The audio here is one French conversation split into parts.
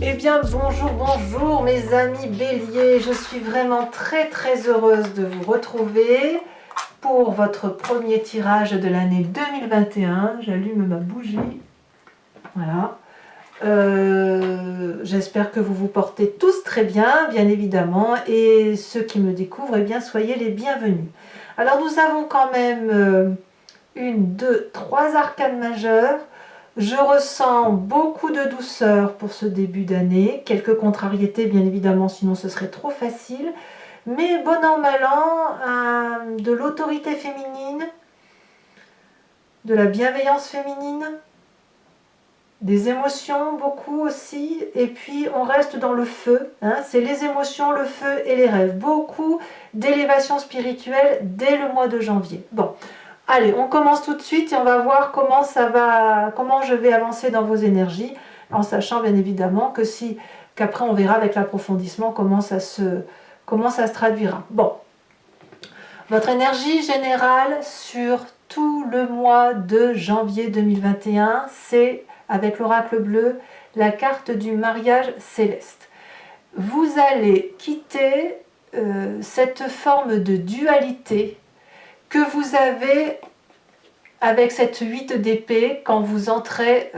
Eh bien bonjour, bonjour mes amis béliers, je suis vraiment très heureuse de vous retrouver pour votre premier tirage de l'année 2021. J'allume ma bougie, voilà. J'espère que vous vous portez tous très bien, bien évidemment, et ceux qui me découvrent, eh bien soyez les bienvenus. Alors nous avons quand même une, deux, trois arcanes majeures. Je ressens beaucoup de douceur pour ce début d'année, quelques contrariétés bien évidemment, sinon ce serait trop facile, mais bon an mal an, de l'autorité féminine, de la bienveillance féminine, des émotions beaucoup aussi, et puis on reste dans le feu, hein, c'est les émotions, le feu et les rêves, beaucoup d'élévation spirituelle dès le mois de janvier. Bon. Allez, on commence tout de suite et on va voir comment je vais avancer dans vos énergies, en sachant bien évidemment qu'après on verra avec l'approfondissement comment ça se traduira. Bon, votre énergie générale sur tout le mois de janvier 2021, c'est avec l'oracle bleu, la carte du mariage céleste. Vous allez quitter cette forme de dualité que vous avez avec cette 8 d'épée quand vous entrez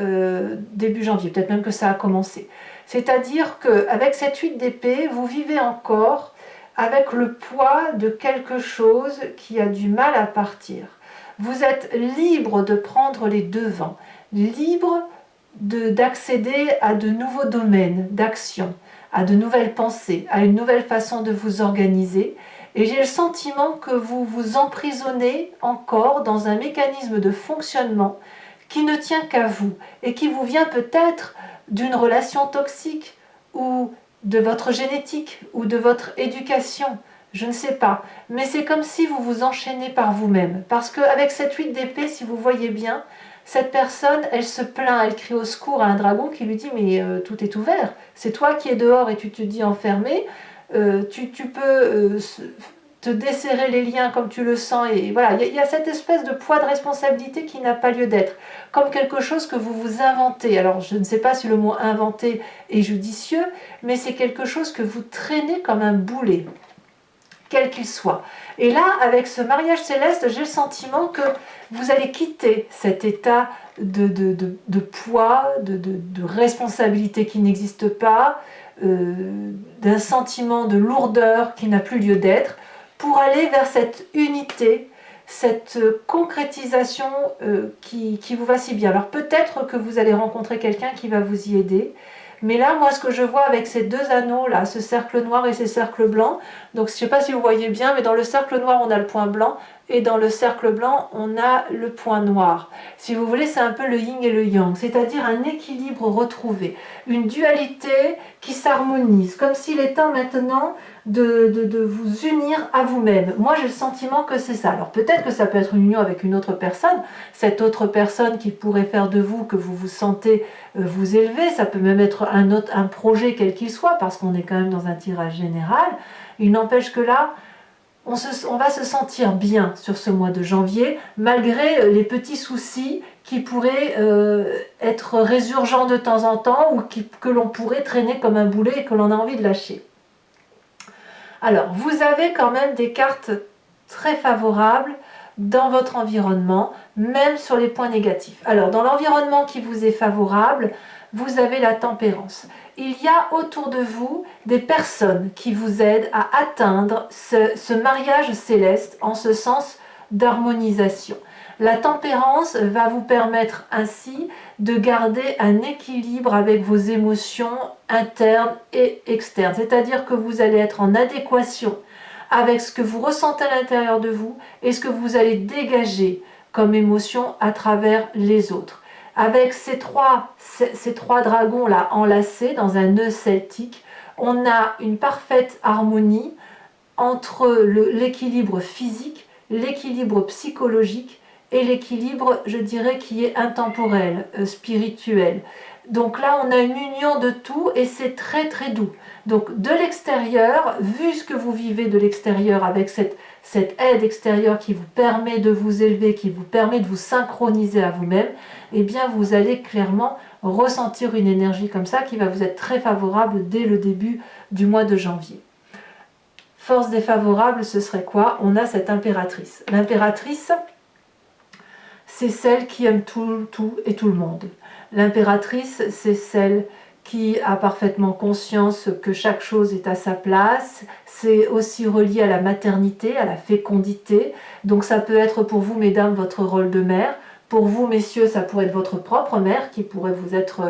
début janvier, peut-être même que ça a commencé. C'est-à-dire qu'avec cette 8 d'épée, vous vivez encore avec le poids de quelque chose qui a du mal à partir. Vous êtes libre de prendre les devants, libre d'accéder à de nouveaux domaines d'action, à de nouvelles pensées, à une nouvelle façon de vous organiser. Et j'ai le sentiment que vous vous emprisonnez encore dans un mécanisme de fonctionnement qui ne tient qu'à vous et qui vous vient peut-être d'une relation toxique ou de votre génétique ou de votre éducation, je ne sais pas. Mais c'est comme si vous vous enchaînez par vous-même. Parce qu'avec cette 8 d'épée, si vous voyez bien, cette personne, elle se plaint, elle crie au secours à un dragon qui lui dit « mais tout est ouvert, c'est toi qui es dehors et tu te dis enfermé ». Tu peux te desserrer les liens comme tu le sens, et voilà, il y a cette espèce de poids de responsabilité qui n'a pas lieu d'être, comme quelque chose que vous vous inventez. Alors je ne sais pas si le mot inventer est judicieux, mais c'est quelque chose que vous traînez comme un boulet, quel qu'il soit. Et là, avec ce mariage céleste, j'ai le sentiment que vous allez quitter cet état de poids, de responsabilité qui n'existe pas, d'un sentiment de lourdeur qui n'a plus lieu d'être, pour aller vers cette unité, cette concrétisation qui vous va si bien. Alors peut-être que vous allez rencontrer quelqu'un qui va vous y aider, mais là, moi, ce que je vois avec ces deux anneaux, là, ce cercle noir et ces cercles blancs, donc je ne sais pas si vous voyez bien, mais dans le cercle noir, on a le point blanc, et dans le cercle blanc, on a le point noir. Si vous voulez, c'est un peu le yin et le yang, c'est-à-dire un équilibre retrouvé, une dualité qui s'harmonise, comme s'il est temps maintenant de vous unir à vous-même. Moi, j'ai le sentiment que c'est ça. Alors peut-être que ça peut être une union avec une autre personne, cette autre personne qui pourrait faire de vous que vous vous sentez vous élever, ça peut même être un projet quel qu'il soit, parce qu'on est quand même dans un tirage général. Il n'empêche que là, on va se sentir bien sur ce mois de janvier, malgré les petits soucis qui pourraient être résurgents de temps en temps, ou que l'on pourrait traîner comme un boulet et que l'on a envie de lâcher. Alors, vous avez quand même des cartes très favorables dans votre environnement, même sur les points négatifs. Alors, dans l'environnement qui vous est favorable, vous avez la tempérance. Il y a autour de vous des personnes qui vous aident à atteindre ce mariage céleste en ce sens d'harmonisation. La tempérance va vous permettre ainsi de garder un équilibre avec vos émotions internes et externes. C'est-à-dire que vous allez être en adéquation avec ce que vous ressentez à l'intérieur de vous et ce que vous allez dégager comme émotion à travers les autres. Avec ces trois dragons là enlacés dans un nœud celtique, on a une parfaite harmonie entre l'équilibre physique, l'équilibre psychologique et l'équilibre, je dirais, qui est intemporel, spirituel. Donc là, on a une union de tout et c'est très doux. Donc de l'extérieur, vu ce que vous vivez de l'extérieur avec cette aide extérieure qui vous permet de vous élever, qui vous permet de vous synchroniser à vous-même, eh bien vous allez clairement ressentir une énergie comme ça qui va vous être très favorable dès le début du mois de janvier. Force défavorable, ce serait quoi? On a cette impératrice. L'impératrice, c'est celle qui aime tout et tout le monde. L'impératrice, c'est celle qui a parfaitement conscience que chaque chose est à sa place. C'est aussi relié à la maternité, à la fécondité. Donc ça peut être pour vous, mesdames, votre rôle de mère. Pour vous, messieurs, ça pourrait être votre propre mère qui pourrait vous être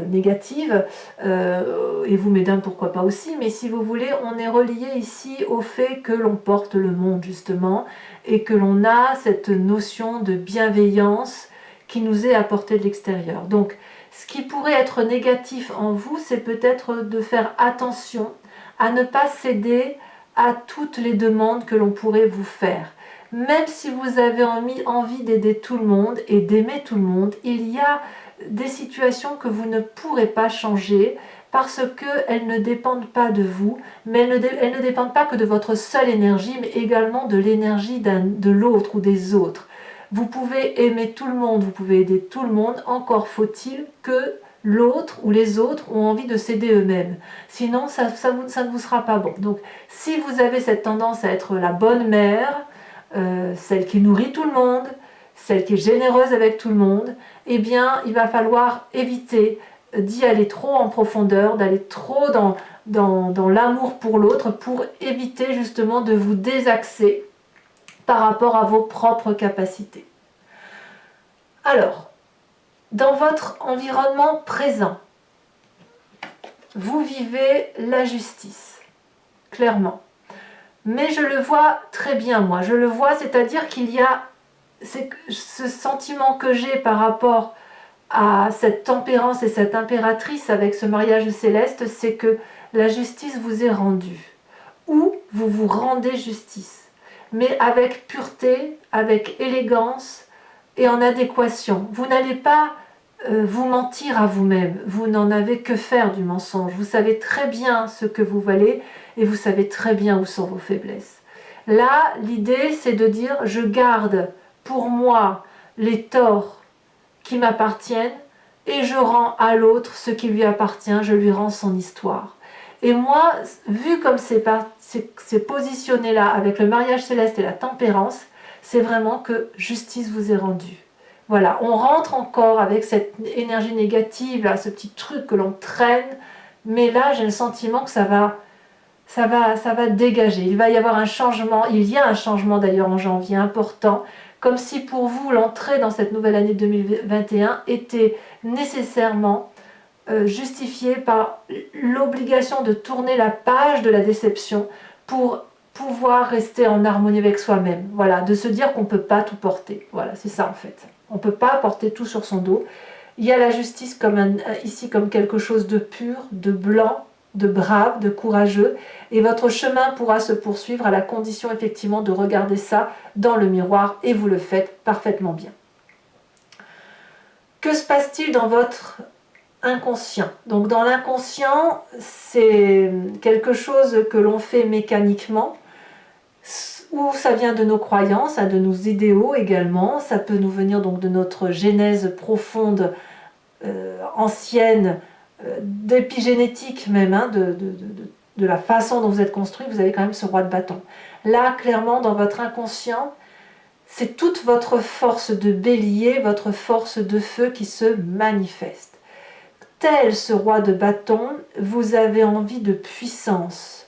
négative. Et vous, mesdames, pourquoi pas aussi. Mais si vous voulez, on est relié ici au fait que l'on porte le monde, justement, et que l'on a cette notion de bienveillance qui nous est apportée de l'extérieur. Donc, ce qui pourrait être négatif en vous, c'est peut-être de faire attention à ne pas céder à toutes les demandes que l'on pourrait vous faire. Même si vous avez envie d'aider tout le monde et d'aimer tout le monde, il y a des situations que vous ne pourrez pas changer parce qu'elles ne dépendent pas de vous, mais elles ne dépendent pas que de votre seule énergie, mais également de l'énergie de l'autre ou des autres. Vous pouvez aimer tout le monde, vous pouvez aider tout le monde, encore faut-il que l'autre ou les autres ont envie de s'aider eux-mêmes. Sinon, ça ne vous sera pas bon. Donc, si vous avez cette tendance à être la bonne mère, celle qui nourrit tout le monde, celle qui est généreuse avec tout le monde, eh bien, il va falloir éviter d'y aller trop en profondeur, d'aller trop dans l'amour pour l'autre, pour éviter justement de vous désaxer par rapport à vos propres capacités. Alors, dans votre environnement présent, vous vivez la justice, clairement. Mais je le vois très bien, moi. Je le vois, c'est-à-dire qu'il y a ce sentiment que j'ai par rapport à cette tempérance et cette impératrice avec ce mariage céleste, c'est que la justice vous est rendue. Ou vous vous rendez justice, mais avec pureté, avec élégance et en adéquation. Vous n'allez pas vous mentir à vous-même. Vous n'en avez que faire du mensonge. Vous savez très bien ce que vous valez et vous savez très bien où sont vos faiblesses. Là, l'idée, c'est de dire « je garde pour moi les torts qui m'appartiennent et je rends à l'autre ce qui lui appartient, je lui rends son histoire. » Et moi, vu comme c'est positionné là, avec le mariage céleste et la tempérance, c'est vraiment que justice vous est rendue. Voilà, on rentre encore avec cette énergie négative, là, ce petit truc que l'on traîne, mais là, j'ai le sentiment que ça va dégager. Il va y avoir un changement, il y a un changement d'ailleurs en janvier important, comme si pour vous, l'entrée dans cette nouvelle année 2021 était nécessairement justifiée par l'obligation de tourner la page de la déception pour pouvoir rester en harmonie avec soi-même. Voilà, de se dire qu'on ne peut pas tout porter. Voilà, c'est ça en fait. On ne peut pas porter tout sur son dos. Il y a la justice ici comme quelque chose de pur, de blanc, de brave, de courageux. Et votre chemin pourra se poursuivre à la condition effectivement de regarder ça dans le miroir et vous le faites parfaitement bien. Que se passe-t-il dans votre inconscient? Donc dans l'inconscient, c'est quelque chose que l'on fait mécaniquement, ou ça vient de nos croyances, de nos idéaux également, ça peut nous venir donc de notre genèse profonde, ancienne, d'épigénétique même, de la façon dont vous êtes construit. Vous avez quand même ce roi de bâton. Là, clairement, dans votre inconscient, c'est toute votre force de bélier, votre force de feu qui se manifeste. Tel ce roi de bâton, vous avez envie de puissance,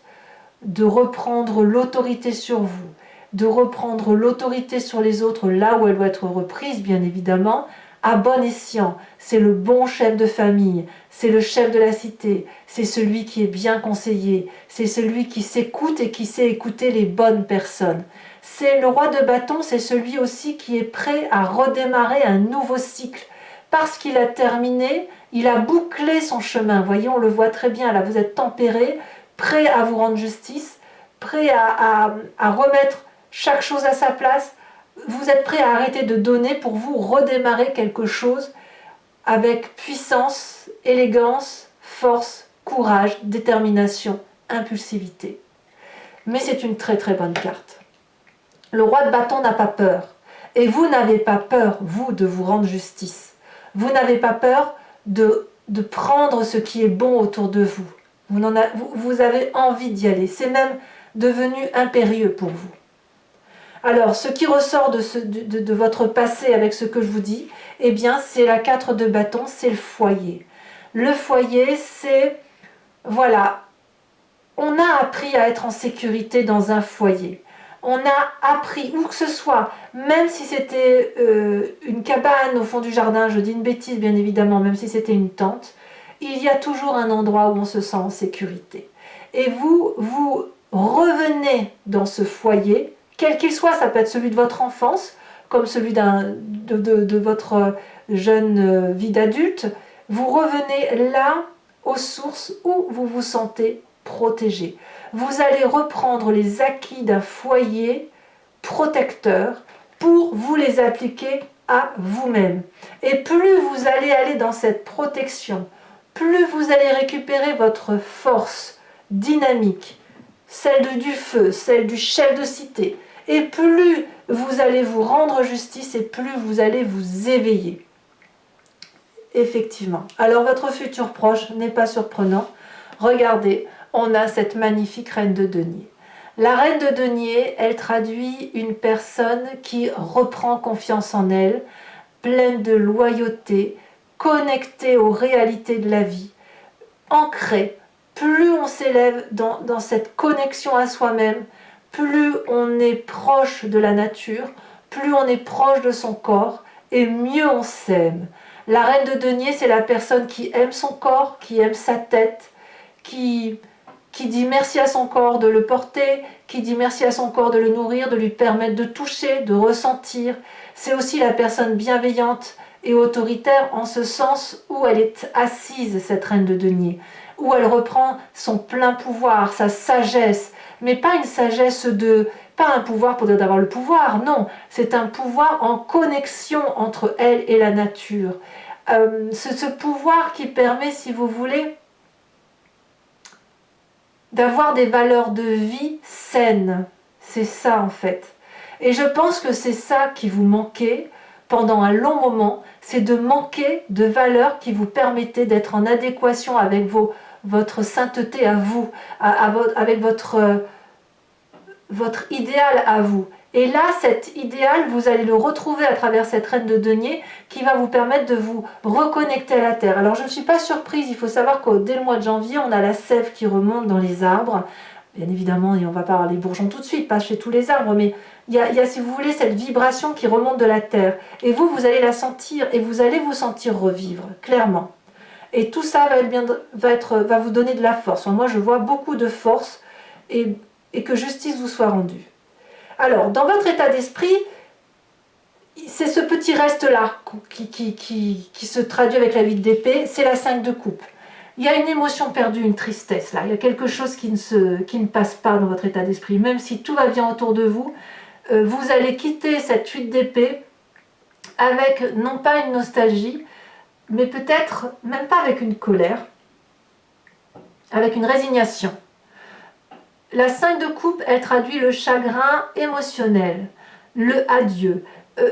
de reprendre l'autorité sur vous, de reprendre l'autorité sur les autres là où elle doit être reprise, bien évidemment, à bon escient. C'est le bon chef de famille, c'est le chef de la cité, c'est celui qui est bien conseillé, c'est celui qui s'écoute et qui sait écouter les bonnes personnes. C'est le roi de bâton, c'est celui aussi qui est prêt à redémarrer un nouveau cycle. Parce qu'il a terminé, il a bouclé son chemin. Vous voyez, on le voit très bien, là vous êtes tempéré, prêt à vous rendre justice, prêt à remettre chaque chose à sa place. Vous êtes prêt à arrêter de donner pour vous redémarrer quelque chose avec puissance, élégance, force, courage, détermination, impulsivité. Mais c'est une très très bonne carte. Le roi de bâton n'a pas peur. Et vous n'avez pas peur, vous, de vous rendre justice. Vous n'avez pas peur de prendre ce qui est bon autour de vous. Vous avez envie d'y aller. C'est même devenu impérieux pour vous. Alors, ce qui ressort de votre passé avec ce que je vous dis, eh bien, c'est la 4 de bâton, c'est le foyer. Le foyer, c'est, voilà, on a appris à être en sécurité dans un foyer. On a appris, où que ce soit, même si c'était une cabane au fond du jardin, je dis une bêtise bien évidemment, même si c'était une tente, il y a toujours un endroit où on se sent en sécurité. Et vous revenez dans ce foyer, quel qu'il soit, ça peut être celui de votre enfance, comme celui de votre jeune vie d'adulte, vous revenez là, aux sources où vous vous sentez protégé. Vous allez reprendre les acquis d'un foyer protecteur pour vous les appliquer à vous-même. Et plus vous allez aller dans cette protection, plus vous allez récupérer votre force dynamique, celle du feu, celle du chef de cité, et plus vous allez vous rendre justice et plus vous allez vous éveiller. Effectivement. Alors votre futur proche n'est pas surprenant. Regardez, on a cette magnifique reine de denier. La reine de denier, elle traduit une personne qui reprend confiance en elle, pleine de loyauté, connectée aux réalités de la vie, ancrée. Plus on s'élève dans cette connexion à soi-même, plus on est proche de la nature, plus on est proche de son corps et mieux on s'aime. La reine de denier, c'est la personne qui aime son corps, qui aime sa tête, qui dit merci à son corps de le porter, qui dit merci à son corps de le nourrir, de lui permettre de toucher, de ressentir. C'est aussi la personne bienveillante et autoritaire en ce sens où elle est assise, cette reine de denier, où elle reprend son plein pouvoir, sa sagesse, mais pas une sagesse pas un pouvoir pour dire d'avoir le pouvoir, non, c'est un pouvoir en connexion entre elle et la nature. Ce pouvoir qui permet, si vous voulez, d'avoir des valeurs de vie saines. C'est ça en fait. Et je pense que c'est ça qui vous manquait pendant un long moment, c'est de manquer de valeurs qui vous permettaient d'être en adéquation avec votre sainteté à vous, avec votre idéal à vous. Et là, cet idéal, vous allez le retrouver à travers cette reine de denier qui va vous permettre de vous reconnecter à la terre. Alors je ne suis pas surprise, il faut savoir que dès le mois de janvier, on a la sève qui remonte dans les arbres. Bien évidemment, et on va pas avoir les bourgeons tout de suite, pas chez tous les arbres, mais il y a, si vous voulez, cette vibration qui remonte de la terre. Et vous allez la sentir et vous allez vous sentir revivre, clairement. Et tout ça va vous donner de la force. Moi, je vois beaucoup de force et que justice vous soit rendue. Alors, dans votre état d'esprit, c'est ce petit reste-là qui se traduit avec la 8 d'épée, c'est la 5 de coupe. Il y a une émotion perdue, une tristesse là, il y a quelque chose qui ne passe pas dans votre état d'esprit. Même si tout va bien autour de vous, vous allez quitter cette 8 d'épée avec non pas une nostalgie, mais peut-être même pas avec une colère, avec une résignation. La 5 de coupe, elle traduit le chagrin émotionnel, le adieu.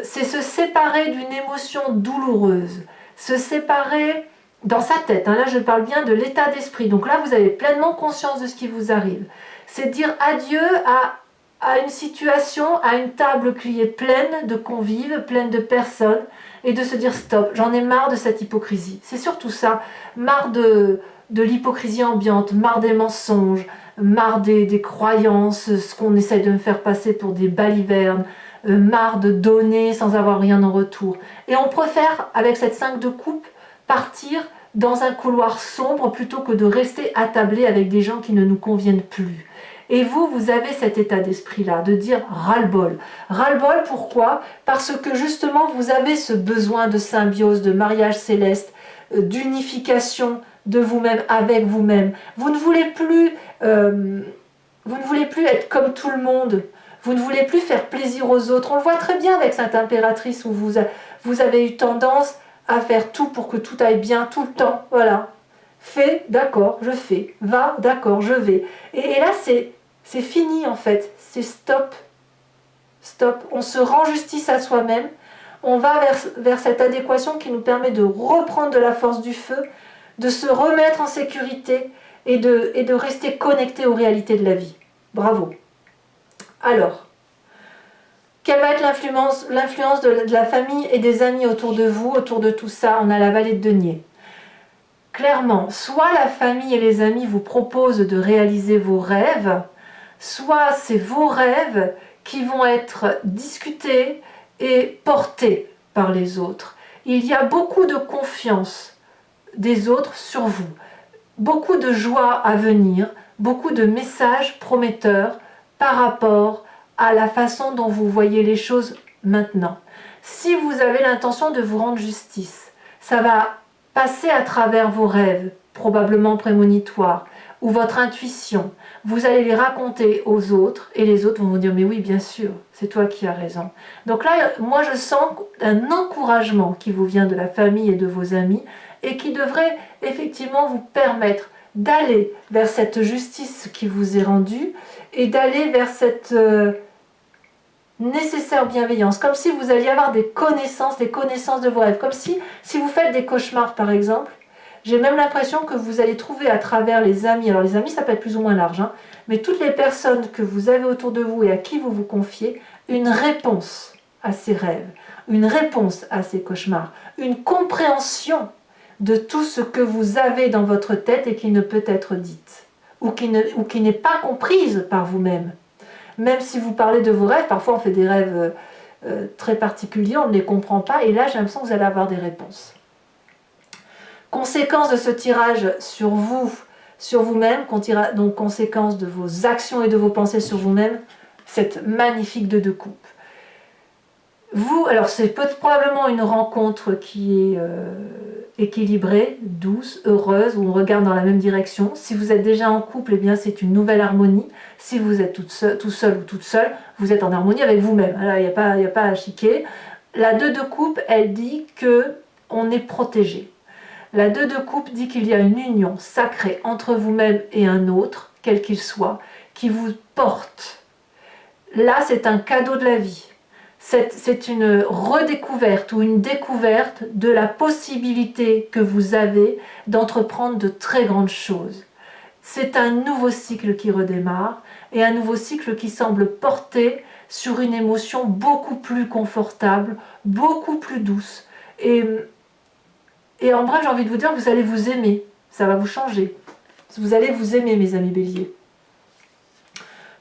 C'est se séparer d'une émotion douloureuse, se séparer dans sa tête. Là, je parle bien de l'état d'esprit. Donc là, vous avez pleinement conscience de ce qui vous arrive. C'est dire adieu à une situation, à une table qui est pleine de convives, pleine de personnes, et de se dire stop, j'en ai marre de cette hypocrisie. C'est surtout ça, marre de l'hypocrisie ambiante, marre des mensonges, marre des croyances, ce qu'on essaye de me faire passer pour des balivernes, marre de donner sans avoir rien en retour. Et on préfère, avec cette 5 de coupe, partir dans un couloir sombre plutôt que de rester attablé avec des gens qui ne nous conviennent plus. Et vous avez cet état d'esprit-là, de dire ras-le-bol. Ras-le-bol, pourquoi? Parce que justement, vous avez ce besoin de symbiose, de mariage céleste, d'unification de vous-même avec vous-même. Vous ne voulez plus être comme tout le monde. Vous ne voulez plus faire plaisir aux autres. On le voit très bien avec cette impératrice où vous avez eu tendance à faire tout pour que tout aille bien tout le temps. Voilà. Fais, d'accord, je fais. Va, d'accord, je vais. Et là, c'est fini en fait. C'est stop. Stop. On se rend justice à soi-même. On va vers cette adéquation qui nous permet de reprendre de la force du feu, de se remettre en sécurité et de rester connecté aux réalités de la vie. Bravo. Alors, quelle va être l'influence de la famille et des amis autour de vous, autour de tout ça? On a la vallée de Denier. Clairement, soit la famille et les amis vous proposent de réaliser vos rêves, soit c'est vos rêves qui vont être discutés et portés par les autres. Il y a beaucoup de confiance des autres sur vous, beaucoup de joie à venir, beaucoup de messages prometteurs par rapport à la façon dont vous voyez les choses maintenant. Si vous avez l'intention de vous rendre justice, ça va passer à travers vos rêves, probablement prémonitoires, ou votre intuition. Vous allez les raconter aux autres, et les autres vont vous dire « mais oui, bien sûr, c'est toi qui as raison ». Donc là, moi je sens un encouragement qui vous vient de la famille et de vos amis, et qui devrait effectivement vous permettre d'aller vers cette justice qui vous est rendue, et d'aller vers cette nécessaire bienveillance, comme si vous alliez avoir des connaissances de vos rêves, comme si vous faites des cauchemars par exemple, j'ai même l'impression que vous allez trouver à travers les amis, alors les amis ça peut être plus ou moins large, hein, mais toutes les personnes que vous avez autour de vous et à qui vous vous confiez, une réponse à ces rêves, une réponse à ces cauchemars, une compréhension de tout ce que vous avez dans votre tête et qui ne peut être dite, ou qui n'est pas comprise par vous-même. Même si vous parlez de vos rêves, parfois on fait des rêves très particuliers, on ne les comprend pas, et là j'ai l'impression que vous allez avoir des réponses. Conséquence de ce tirage sur vous, sur vous-même, donc conséquence de vos actions et de vos pensées sur vous-même, cette magnifique 2 de coupe. Vous, alors c'est probablement une rencontre qui est équilibrée, douce, heureuse, où on regarde dans la même direction. Si vous êtes déjà en couple, eh bien c'est une nouvelle harmonie. Si vous êtes tout seul ou toute seule, vous êtes en harmonie avec vous-même. Alors il n'y a pas à chiquer. La 2 de coupe, elle dit qu'on est protégé. La 2 de coupe dit qu'il y a une union sacrée entre vous-même et un autre, quel qu'il soit, qui vous porte. Là, c'est un cadeau de la vie. C'est une redécouverte ou une découverte de la possibilité que vous avez d'entreprendre de très grandes choses. C'est un nouveau cycle qui redémarre et un nouveau cycle qui semble porter sur une émotion beaucoup plus confortable, beaucoup plus douce. Et en bref, j'ai envie de vous dire que vous allez vous aimer, ça va vous changer. Vous allez vous aimer, mes amis béliers.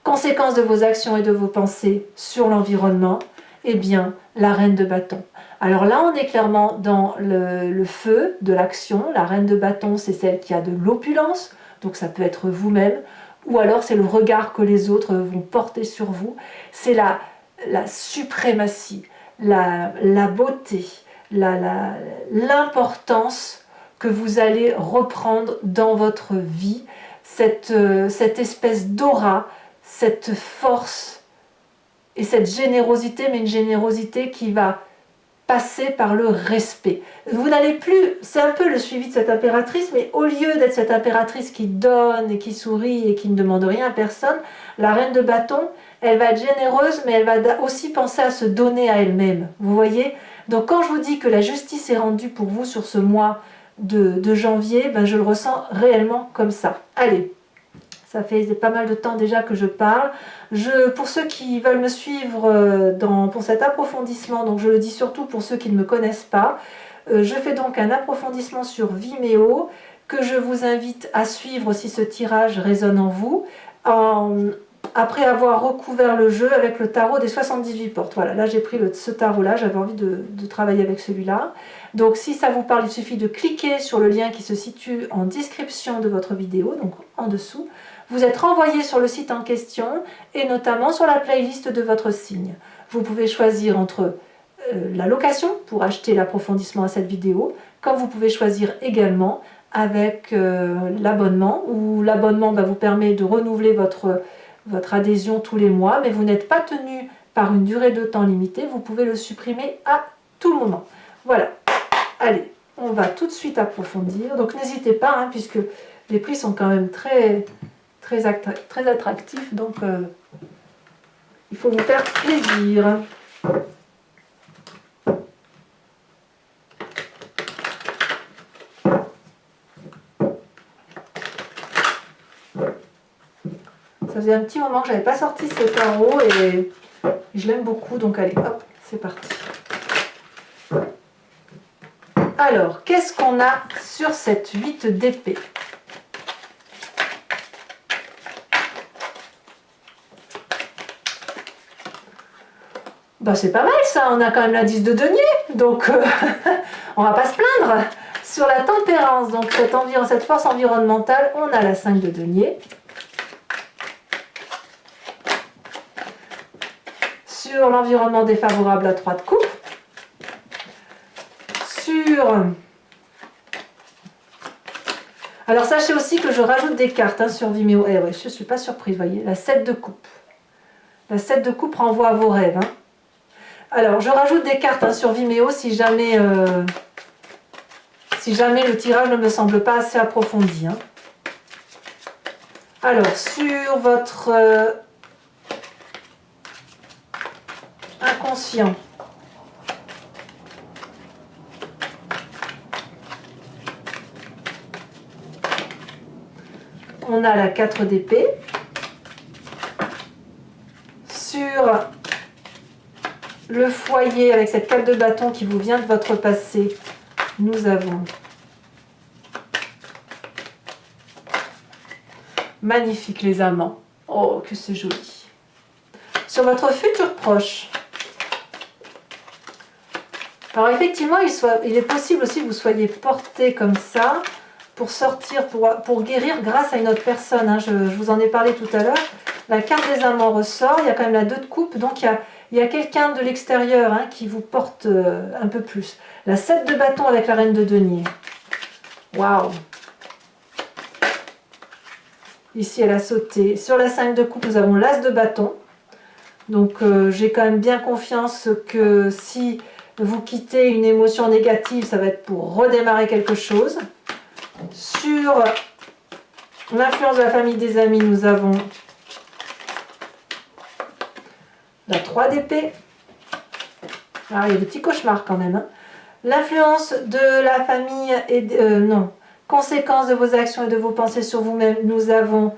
Conséquence de vos actions et de vos pensées sur l'environnement, eh bien, la reine de bâton. Alors là, on est clairement dans le feu de l'action. La reine de bâton, c'est celle qui a de l'opulence, donc ça peut être vous-même, ou alors c'est le regard que les autres vont porter sur vous. C'est la suprématie, la beauté, l'importance que vous allez reprendre dans votre vie, cette espèce d'aura, cette force et cette générosité, mais une générosité qui va passer par le respect. Vous n'allez plus, c'est un peu le suivi de cette impératrice, mais au lieu d'être cette impératrice qui donne et qui sourit et qui ne demande rien à personne, la reine de bâton, elle va être généreuse, mais elle va aussi penser à se donner à elle-même. Vous voyez? Donc quand je vous dis que la justice est rendue pour vous sur ce mois de janvier, ben je le ressens réellement comme ça. Allez, ça fait pas mal de temps déjà que je parle. Pour ceux qui veulent me suivre pour cet approfondissement, donc je le dis surtout pour ceux qui ne me connaissent pas, je fais donc un approfondissement sur Vimeo que je vous invite à suivre si ce tirage résonne en vous, après avoir recouvert le jeu avec le tarot des 78 portes. Voilà, là j'ai pris ce tarot-là, j'avais envie de travailler avec celui-là. Donc si ça vous parle, il suffit de cliquer sur le lien qui se situe en description de votre vidéo, donc en dessous. Vous êtes renvoyé sur le site en question et notamment sur la playlist de votre signe. Vous pouvez choisir entre la location pour acheter l'approfondissement à cette vidéo, comme vous pouvez choisir également avec l'abonnement, où l'abonnement vous permet de renouveler votre adhésion tous les mois, mais vous n'êtes pas tenu par une durée de temps limitée, vous pouvez le supprimer à tout moment. Voilà, allez, on va tout de suite approfondir, donc n'hésitez pas, hein, puisque les prix sont quand même très attractifs, donc il faut vous faire plaisir. faisait un petit moment que j'avais pas sorti ce tarot et je l'aime beaucoup, donc allez, hop, c'est parti. Alors, qu'est-ce qu'on a sur cette 8 d'épée? Bah, c'est pas mal ça, on a quand même la 10 de denier, donc on va pas se plaindre. Sur la tempérance, donc cette force environnementale, on a la 5 de denier. Sur l'environnement défavorable, la 3 de coupe. Alors sachez aussi que je rajoute des cartes sur Vimeo. Eh ouais, je ne suis pas surprise, vous voyez, la 7 de coupe. La 7 de coupe renvoie à vos rêves. Alors, je rajoute des cartes sur Vimeo si jamais le tirage ne me semble pas assez approfondi. Alors, sur votre inconscient, on a la 4 d'épée. Sur le foyer, avec cette 4 de bâton qui vous vient de votre passé, nous avons magnifique les amants. Oh, que c'est joli. Sur votre futur proche. Alors effectivement, il est possible aussi que vous soyez porté comme ça pour sortir, pour guérir grâce à une autre personne. Je vous en ai parlé tout à l'heure. La carte des amants ressort, il y a quand même la 2 de coupe, donc il y a quelqu'un de l'extérieur qui vous porte un peu plus. La 7 de bâton avec la reine de denier. Waouh! Ici, elle a sauté. Sur la 5 de coupe, nous avons l'as de bâton. Donc, j'ai quand même bien confiance que si vous quittez une émotion négative, ça va être pour redémarrer quelque chose. Sur l'influence de la famille, des amis, nous avons la 3 d'épée. Ah, il y a des petits cauchemars quand même. L'influence de la famille et non. Conséquences de vos actions et de vos pensées sur vous-même, nous avons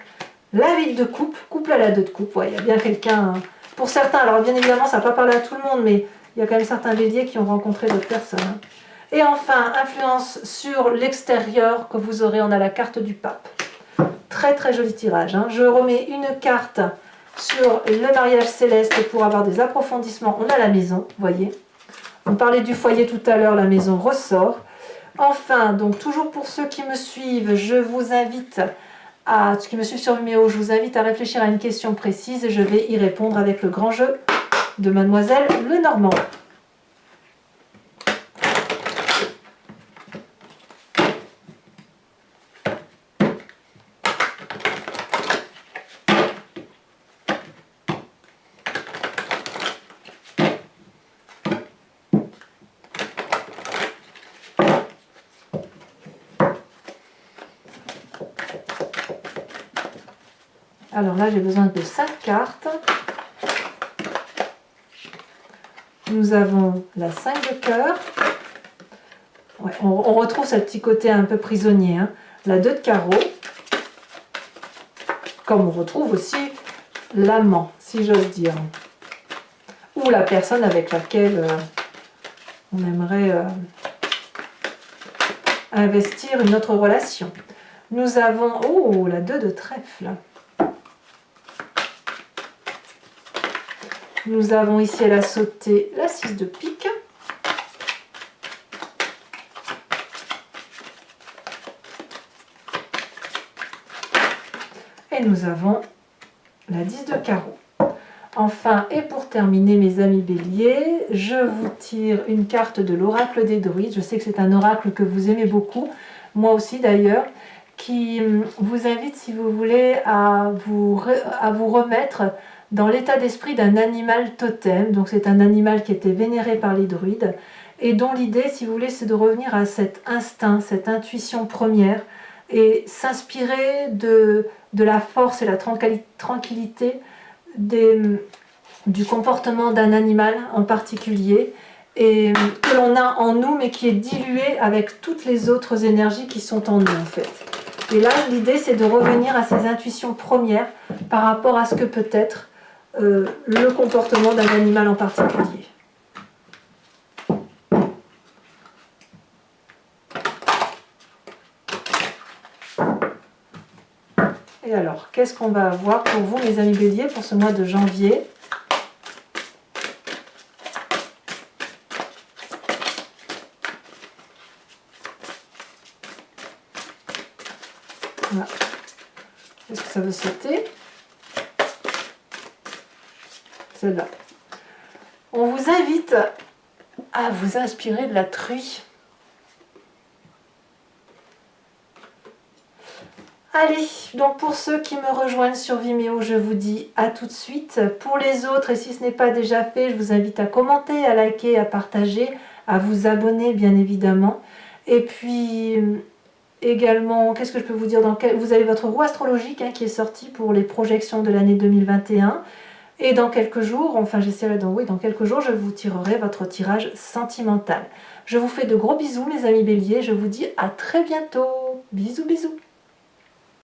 la 8 de coupe, couple à la 2 de coupe. Ouais, il y a bien quelqu'un, pour certains, alors bien évidemment ça ne va pas parler à tout le monde, mais il y a quand même certains béliers qui ont rencontré d'autres personnes. Et enfin, influence sur l'extérieur que vous aurez, on a la carte du pape. Très très joli tirage. Je remets une carte sur le mariage céleste pour avoir des approfondissements. On a la maison, vous voyez. On parlait du foyer tout à l'heure, la maison ressort. Enfin, donc toujours pour ceux qui me suivent, je vous invite ceux qui me suivent sur Vimeo, je vous invite à réfléchir à une question précise et je vais y répondre avec le grand jeu de Mademoiselle Lenormand. Alors là, j'ai besoin de 5 cartes. Nous avons la 5 de cœur. Ouais, on retrouve ce petit côté un peu prisonnier. La 2 de carreau. Comme on retrouve aussi l'amant, si j'ose dire. Ou la personne avec laquelle on aimerait investir une autre relation. Nous avons, la 2 de trèfle. Nous avons ici, elle a sauté la 6 de pique. Et nous avons la 10 de carreau. Enfin, et pour terminer, mes amis béliers, je vous tire une carte de l'oracle des druides. Je sais que c'est un oracle que vous aimez beaucoup, moi aussi d'ailleurs, qui vous invite, si vous voulez, à vous remettre dans l'état d'esprit d'un animal totem. Donc c'est un animal qui était vénéré par les druides et dont l'idée, si vous voulez, c'est de revenir à cet instinct, cette intuition première et s'inspirer de la force et la tranquillité du comportement d'un animal en particulier et que l'on a en nous mais qui est dilué avec toutes les autres énergies qui sont en nous en fait. Et là, l'idée, c'est de revenir à ses intuitions premières par rapport à ce que peut être le comportement d'un animal en particulier. Et alors, qu'est-ce qu'on va avoir pour vous, mes amis béliers, pour ce mois de janvier ? Voilà. Est-ce que ça veut sauter? Celle-là. On vous invite à vous inspirer de la truie. Allez, donc pour ceux qui me rejoignent sur Vimeo, je vous dis à tout de suite. Pour les autres, et si ce n'est pas déjà fait, je vous invite à commenter, à liker, à partager, à vous abonner bien évidemment. Et puis également, qu'est-ce que je peux vous dire, vous avez votre roue astrologique qui est sorti pour les projections de l'année 2021. Et dans quelques jours, enfin j'essaierai dans quelques jours, je vous tirerai votre tirage sentimental. Je vous fais de gros bisous les amis béliers, je vous dis à très bientôt. Bisous bisous.